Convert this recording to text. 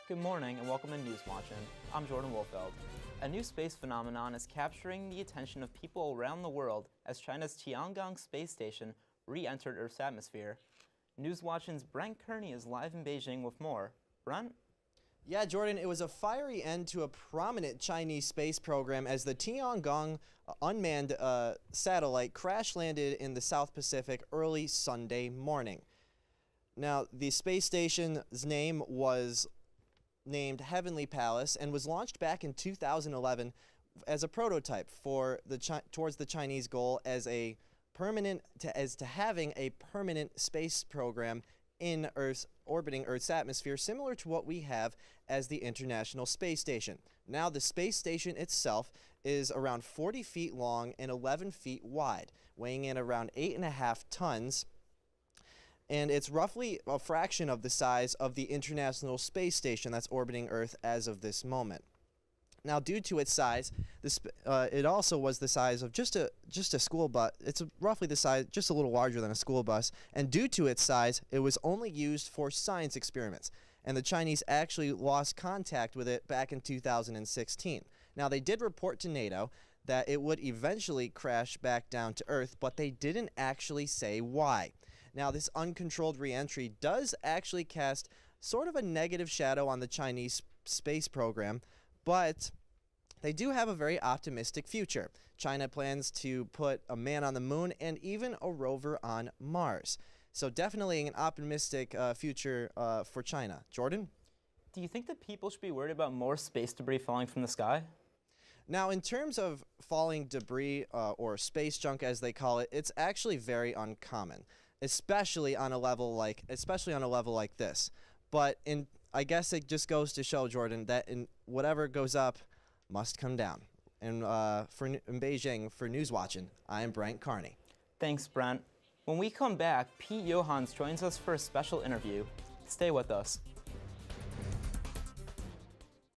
Good morning and welcome to News Watching. I'm Jordan Wolfeld. A new space phenomenon is capturing the attention of people around the world as China's Tiangong space station re-entered Earth's atmosphere. News Watching's Brent K is live in Beijing with more. Brent? Yeah, Jordan, it was a fiery end to a prominent Chinese space program as the Tiangong unmanned satellite crash-landed in the South Pacific early Sunday morning. Now, the space station's name was named Heavenly Palace and was launched back in 2011 as a prototype for towards the Chinese goal as to having a permanent space program in orbiting Earth's atmosphere, similar to what we have as the International Space Station. Now, the space station itself is around 40 feet long and 11 feet wide, weighing in around 8.5 tons. And it's roughly a fraction of the size of the International Space Station that's orbiting Earth as of this moment. Now, due to its size, it also was the size of just a school bus. It's roughly the size, just a little larger than a school bus. And due to its size, it was only used for science experiments. And the Chinese actually lost contact with it back in 2016. Now, they did report to NATO that it would eventually crash back down to Earth, but they didn't actually say why. Now, this uncontrolled re-entry does actually cast sort of a negative shadow on the Chinese space program, but they do have a very optimistic future. China plans to put a man on the moon and even a rover on Mars. So definitely an optimistic future for China. Jordan? Do you think that people should be worried about more space debris falling from the sky? Now, in terms of falling debris or space junk, as they call it, it's actually very uncommon, especially on a level like this. But I guess it just goes to show, Jordan, that whatever goes up must come down. And in Beijing, for News Watching, I am Brent K. Thanks, Brent. When we come back, Pete Johans joins us for a special interview. Stay with us.